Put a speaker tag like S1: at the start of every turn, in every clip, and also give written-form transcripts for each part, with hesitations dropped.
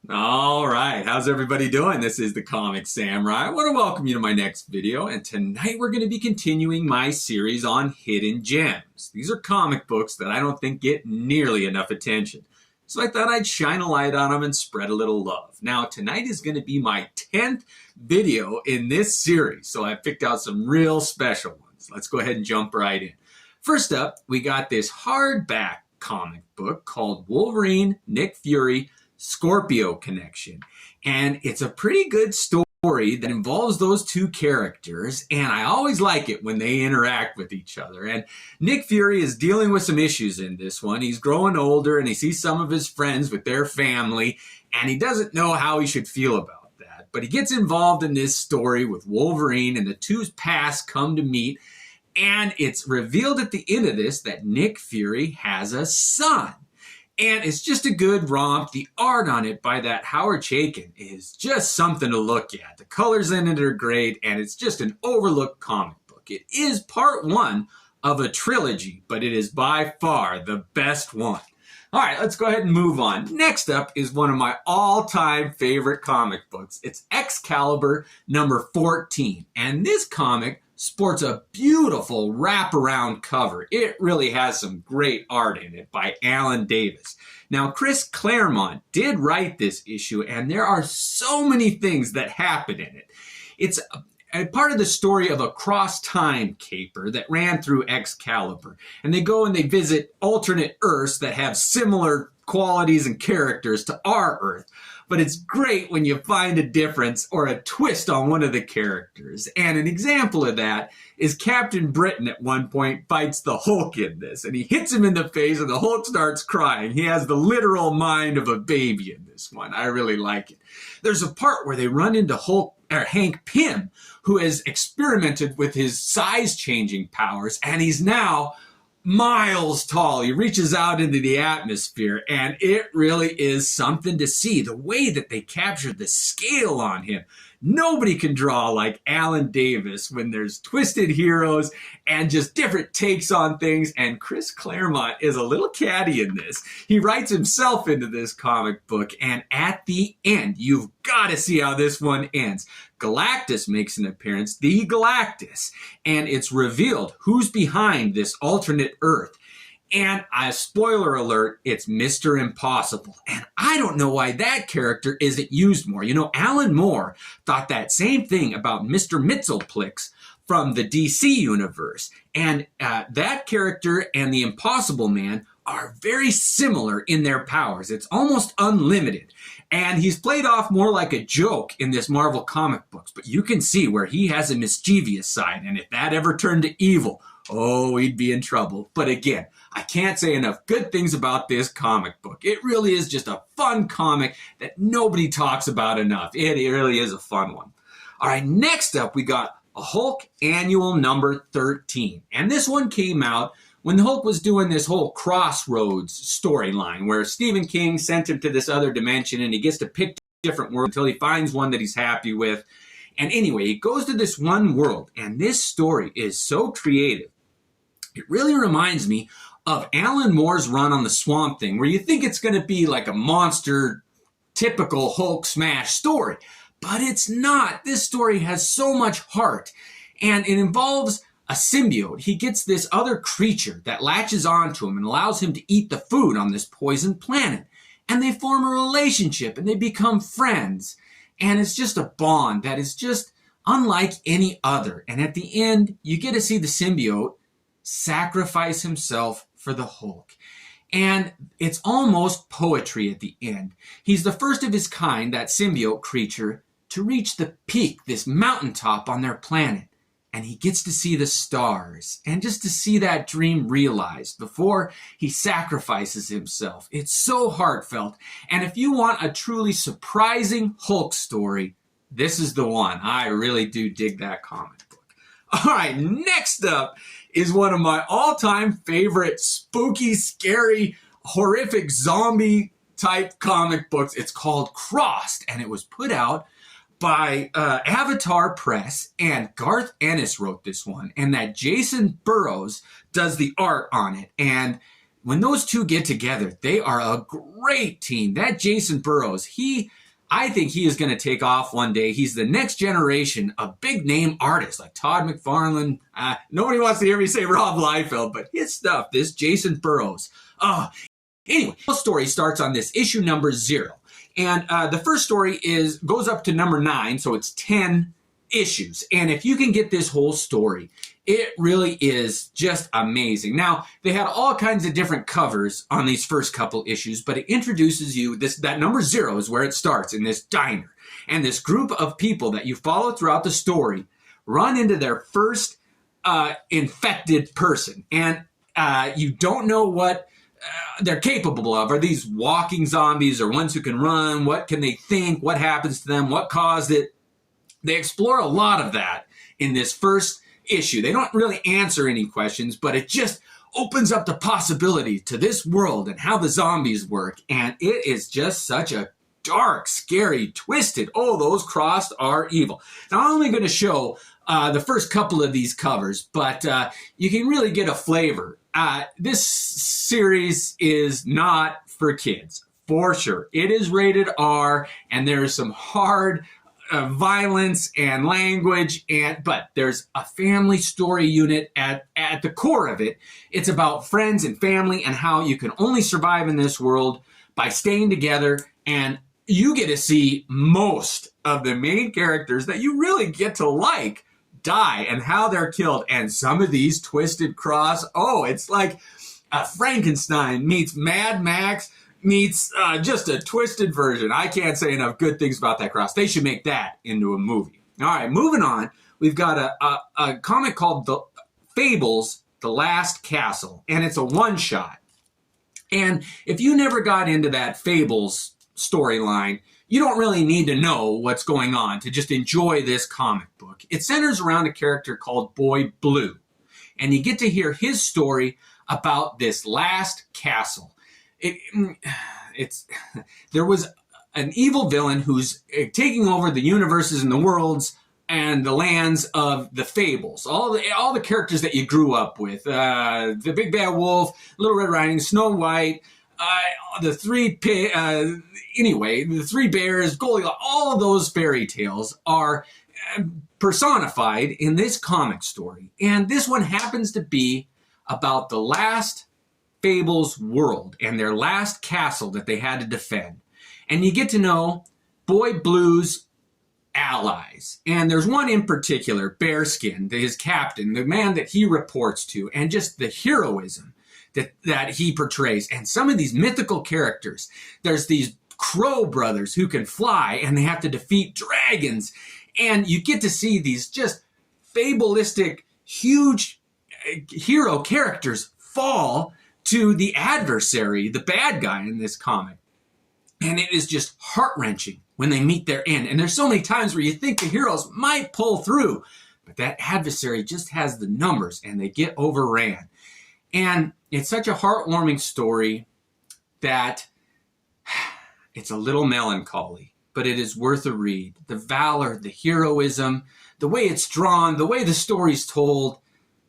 S1: All right, how's everybody doing? This is the Comic Samurai. I want to welcome you to my next video, and tonight we're going to be continuing my series on hidden gems. These are comic books that I don't think get nearly enough attention, so I thought I'd shine a light on them and spread a little love. Now, tonight is going to be my 10th video in this series, so I picked out some real special ones. Let's go ahead and jump right in. First up, we got this hardback comic book called Wolverine, Nick Fury, Scorpio Connection, and it's a pretty good story that involves those two characters, and I always like it when they interact with each other. And Nick Fury is dealing with some issues in this one. He's growing older and he sees some of his friends with their family, and he doesn't know how he should feel about that, but he gets involved in this story with Wolverine, and the two's paths come to meet, and it's revealed at the end of this that Nick Fury has a son. And it's just a good romp. The art on it by that Howard Chaykin is just something to look at. The colors in it are great, and it's just an overlooked comic book. It is part one of a trilogy, but it is by far the best one. All right, let's go ahead and move on. Next up is one of my all-time favorite comic books. It's Excalibur number 14, and this comic sports a beautiful wraparound cover. It really has some great art in it by Alan Davis. Now, Chris Claremont did write this issue, and there are so many things that happen in it. It's a part of the story of a cross-time caper that ran through Excalibur. And they go and they visit alternate Earths that have similar qualities and characters to our Earth. But it's great when you find a difference or a twist on one of the characters. And an example of that is Captain Britain at one point fights the Hulk in this. And he hits him in the face and the Hulk starts crying. He has the literal mind of a baby in this one. I really like it. There's a part where they run into Hank Pym, who has experimented with his size-changing powers, and he's now miles tall. He reaches out into the atmosphere, and it really is something to see. The way that they captured the scale on him. Nobody can draw like Alan Davis when there's twisted heroes and just different takes on things, and Chris Claremont is a little catty in this. He writes himself into this comic book, and at the end, you've got to see how this one ends. Galactus makes an appearance, the Galactus, and it's revealed who's behind this alternate Earth. And spoiler alert, it's Mr. Impossible. And I don't know why that character isn't used more. You know, Alan Moore thought that same thing about Mr. Mxyzptlk from the DC universe. And that character and the Impossible Man are very similar in their powers. It's almost unlimited. And he's played off more like a joke in this Marvel comic books. But you can see where he has a mischievous side. And if that ever turned to evil, oh, he'd be in trouble. But again, I can't say enough good things about this comic book. It really is just a fun comic that nobody talks about enough. It really is a fun one. All right, next up, we got a Hulk Annual number 13. And this one came out when the Hulk was doing this whole Crossroads storyline where Stephen King sent him to this other dimension and he gets to pick different worlds until he finds one that he's happy with. And anyway, he goes to this one world, and this story is so creative. It really reminds me of Alan Moore's run on the Swamp Thing, where you think it's going to be like a monster, typical Hulk smash story. But it's not. This story has so much heart, and it involves a symbiote. He gets this other creature that latches onto him and allows him to eat the food on this poisoned planet. And they form a relationship, and they become friends. And it's just a bond that is just unlike any other. And at the end, you get to see the symbiote sacrifice himself for the Hulk. And it's almost poetry at the end. He's the first of his kind, that symbiote creature, to reach the peak, this mountaintop on their planet. And he gets to see the stars and just to see that dream realized before he sacrifices himself. It's so heartfelt. And if you want a truly surprising Hulk story, this is the one. I really do dig that comic book. All right, next up is one of my all-time favorite spooky, scary, horrific zombie type comic books. It's called Crossed, and it was put out by Avatar Press, and Garth Ennis wrote this one, and that Jason Burrows does the art on it. And when those two get together, they are a great team. That Jason Burrows, I think he is going to take off one day. He's the next generation of big name artists like Todd McFarlane. Nobody wants to hear me say Rob Liefeld, but his stuff, this Jason Burrows. Anyway, the story starts on this issue number 0. And the first story goes up to number 9, so it's 10 issues. And if you can get this whole story, it really is just amazing. Now, they had all kinds of different covers on these first couple issues, but it introduces you, that number 0 is where it starts, in this diner. And this group of people that you follow throughout the story run into their first infected person. And you don't know what they're capable of. Are these walking zombies or ones who can run? What can they think? What happens to them? What caused it? They explore a lot of that in this first issue. They don't really answer any questions, but it just opens up the possibility to this world and how the zombies work. And it is just such a dark, scary, twisted, those crossed are evil. Now, I'm only going to show the first couple of these covers, but you can really get a flavor. This series is not for kids, for sure. It is rated R, and there is some hard violence and language, but there's a family story unit at the core of it. It's about friends and family and how you can only survive in this world by staying together, and you get to see most of the main characters that you really get to like die and how they're killed. And some of these twisted it's like Frankenstein meets Mad Max meets just a twisted version. I can't say enough good things about that cross. They should make that into a movie. All right, moving on. We've got a comic called The Fables, The Last Castle, and it's a one-shot. And if you never got into that Fables storyline, you don't really need to know what's going on to just enjoy this comic book. It centers around a character called Boy Blue, and you get to hear his story about this last castle. There was an evil villain who's taking over the universes and the worlds and the lands of the Fables. All the characters that you grew up with. The Big Bad Wolf, Little Red Riding, Snow White, the three bears, Goldilocks, all of those fairy tales are personified in this comic story. And this one happens to be about the last Fables world and their last castle that they had to defend. And you get to know Boy Blue's allies. And there's one in particular, Bearskin, his captain, the man that he reports to, and just the heroism that he portrays. And some of these mythical characters, there's these Crow brothers who can fly and they have to defeat dragons. And you get to see these just fabulistic, huge hero characters fall to the adversary, the bad guy in this comic. And it is just heart-wrenching when they meet their end. And there's so many times where you think the heroes might pull through, but that adversary just has the numbers and they get overran. And it's such a heartwarming story that it's a little melancholy, but it is worth a read. The valor, the heroism, the way it's drawn, the way the story's told,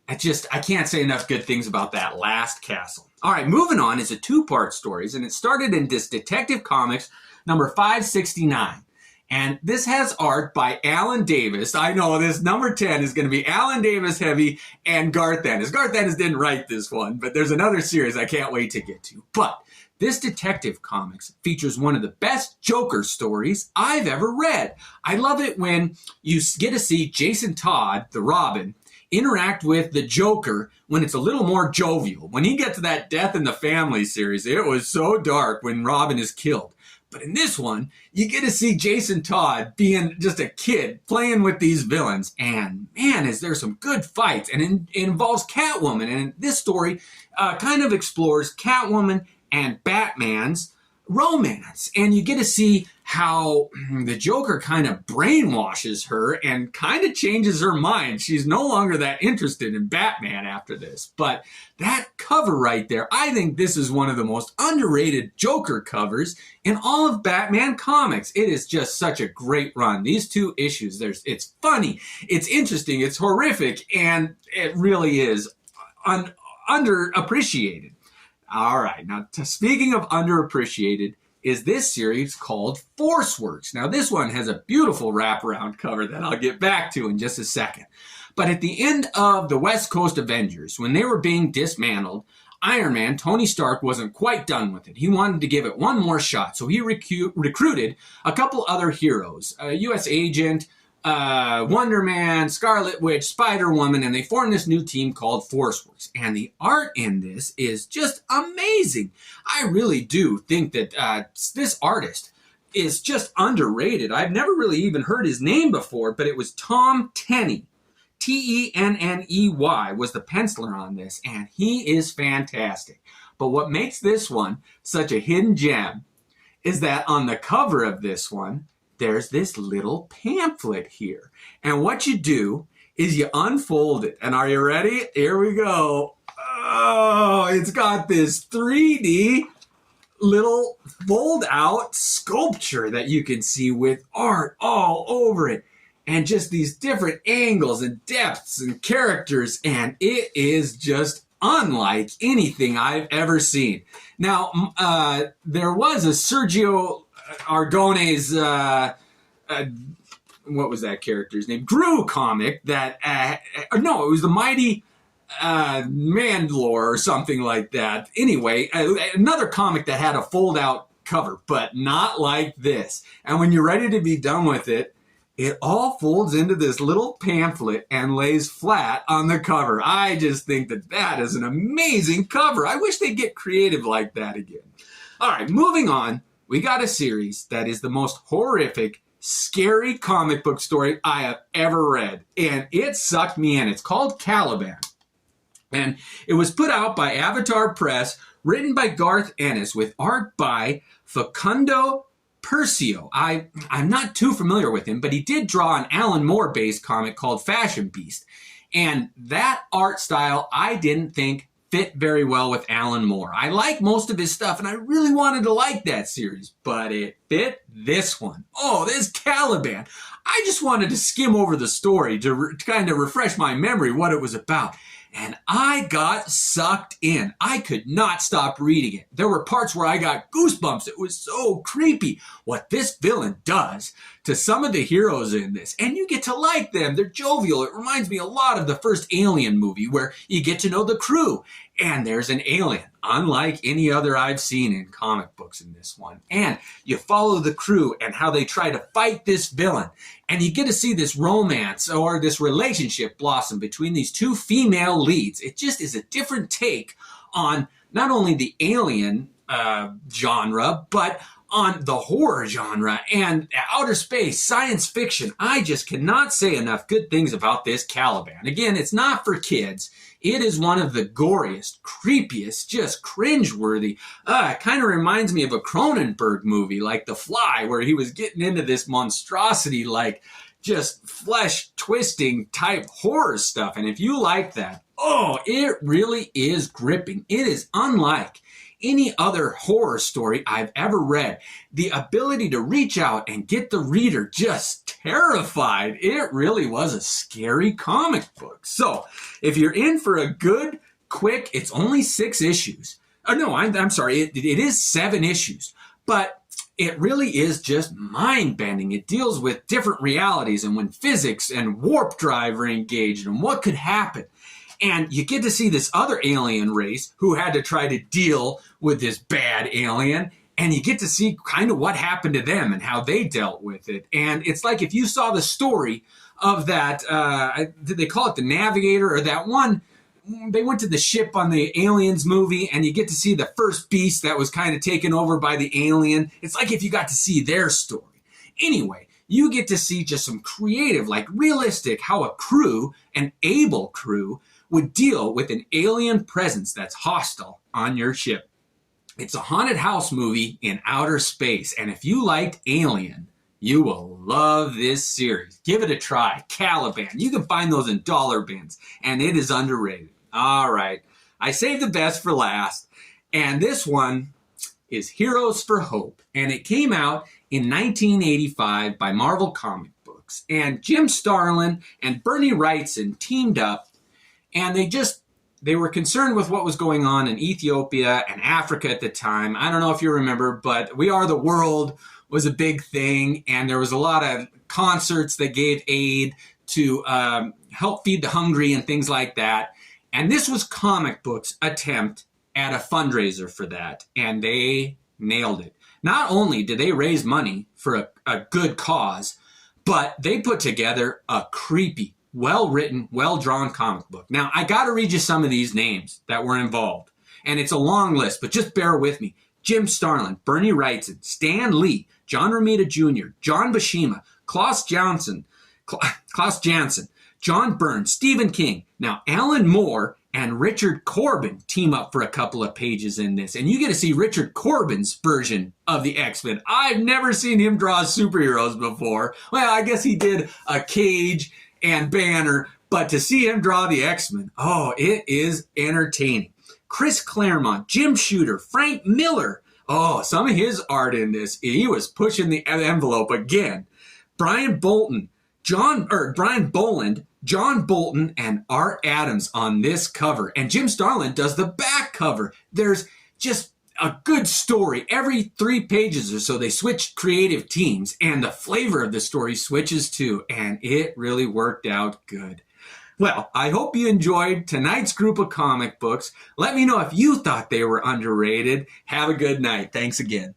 S1: I can't say enough good things about that last castle. All right, moving on is a 2-part stories, and it started in this Detective Comics number 569. And this has art by Alan Davis. I know this number 10 is going to be Alan Davis heavy and Garth Ennis. Garth Ennis didn't write this one, but there's another series I can't wait to get to. But this Detective Comics features one of the best Joker stories I've ever read. I love it when you get to see Jason Todd, the Robin, interact with the Joker when it's a little more jovial. When you get to that Death in the Family series, it was so dark when Robin is killed. But in this one, you get to see Jason Todd being just a kid playing with these villains. And man, is there some good fights. And it involves Catwoman. And this story kind of explores Catwoman and Batman's romance. And you get to see how the Joker kind of brainwashes her and kind of changes her mind. She's no longer that interested in Batman after this. But that cover right there, I think this is one of the most underrated Joker covers in all of Batman comics. It is just such a great run. These 2 issues, it's funny, it's interesting, it's horrific, and it really is underappreciated. All right. Now, speaking of underappreciated, is this series called Force Works. Now, this one has a beautiful wraparound cover that I'll get back to in just a second. But at the end of the West Coast Avengers, when they were being dismantled, Iron Man, Tony Stark, wasn't quite done with it. He wanted to give it one more shot, so he recruited a couple other heroes, a U.S. agent, Wonder Man, Scarlet Witch, Spider-Woman, and they formed this new team called Force Works. And the art in this is just amazing. I really do think that this artist is just underrated. I've never really even heard his name before, but it was Tom Tenney. Tenney was the penciler on this, and he is fantastic. But what makes this one such a hidden gem is that on the cover of this one, there's this little pamphlet here. And what you do is you unfold it. And are you ready? Here we go. Oh, it's got this 3D little fold out sculpture that you can see with art all over it. And just these different angles and depths and characters. And it is just unlike anything I've ever seen. Now, there was a Sergio Aragone's, what was that character's name? Gru comic that, no, it was the Mighty Magnor or something like that. Anyway, another comic that had a fold-out cover, but not like this. And when you're ready to be done with it, it all folds into this little pamphlet and lays flat on the cover. I just think that that is an amazing cover. I wish they'd get creative like that again. All right, moving on. We got a series that is the most horrific, scary comic book story I have ever read. And it sucked me in. It's called Caliban. And it was put out by Avatar Press, written by Garth Ennis, with art by Facundo Persio. I'm not too familiar with him, but he did draw an Alan Moore-based comic called Fashion Beast. And that art style, I didn't think fit very well with Alan Moore. I like most of his stuff, and I really wanted to like that series, but it fit this one. Oh, this Caliban. I just wanted to skim over the story to kind of refresh my memory what it was about. And I got sucked in. I could not stop reading it. There were parts where I got goosebumps. It was so creepy what this villain does to some of the heroes in this. And you get to like them. They're jovial. It reminds me a lot of the first Alien movie where you get to know the crew. And there's an alien, unlike any other I've seen in comic books in this one. And you follow the crew and how they try to fight this villain. And you get to see this romance or this relationship blossom between these two female leads. It just is a different take on not only the alien genre, but on the horror genre and outer space, science fiction. I just cannot say enough good things about this Caliban. Again, it's not for kids. It is one of the goriest, creepiest, just cringeworthy. It kind of reminds me of a Cronenberg movie like The Fly, where he was getting into this monstrosity, like just flesh-twisting type horror stuff. And if you like that, oh, it really is gripping. It is unlike any other horror story I've ever read. The ability to reach out and get the reader just terrified. It really was a scary comic book. So if you're in for a good, quick, it's only 6 issues. Oh, no, I'm sorry. It is 7 issues. But it really is just mind-bending. It deals with different realities and when physics and warp drive are engaged and what could happen. And you get to see this other alien race who had to try to deal with this bad alien. And you get to see kind of what happened to them and how they dealt with it. And it's like if you saw the story of that, did they call it the Navigator or that one? They went to the ship on the Aliens movie and you get to see the first beast that was kind of taken over by the alien. It's like if you got to see their story. Anyway, you get to see just some creative, like realistic, how a crew, an able crew, would deal with an alien presence that's hostile on your ship. It's a haunted house movie in outer space, and if you liked Alien, you will love this series. Give it a try. Caliban. You can find those in dollar bins, and it is underrated. All right, I saved the best for last, and this one is Heroes for Hope, and it came out in 1985 by Marvel Comic Books, and Jim Starlin and Bernie Wrightson teamed up. And they just they were concerned with what was going on in Ethiopia and Africa at the time. I don't know if you remember, but We Are the World was a big thing, and there was a lot of concerts that gave aid to help feed the hungry and things like that. And this was comic books' attempt at a fundraiser for that, and they nailed it. Not only did they raise money for a good cause, but they put together a creepy, well-written, well-drawn comic book. Now, I got to read you some of these names that were involved. And it's a long list, but just bear with me. Jim Starlin, Bernie Wrightson, Stan Lee, John Romita Jr., John Buscema, Klaus Janson, John Byrne, Stephen King. Now, Alan Moore and Richard Corbin team up for a couple of pages in this. And you get to see Richard Corbin's version of the X-Men. I've never seen him draw superheroes before. Well, I guess he did a Cage and Banner, but to see him draw the X-Men, oh, it is entertaining. Chris Claremont, Jim Shooter, Frank Miller. Oh, some of his art in this, he was pushing the envelope again. Brian Boland, John Bolton, and Art Adams on this cover. And Jim Starlin does the back cover. There's just a good story. Every 3 pages or so, they switch creative teams, and the flavor of the story switches too, and it really worked out good. Well, I hope you enjoyed tonight's group of comic books. Let me know if you thought they were underrated. Have a good night. Thanks again.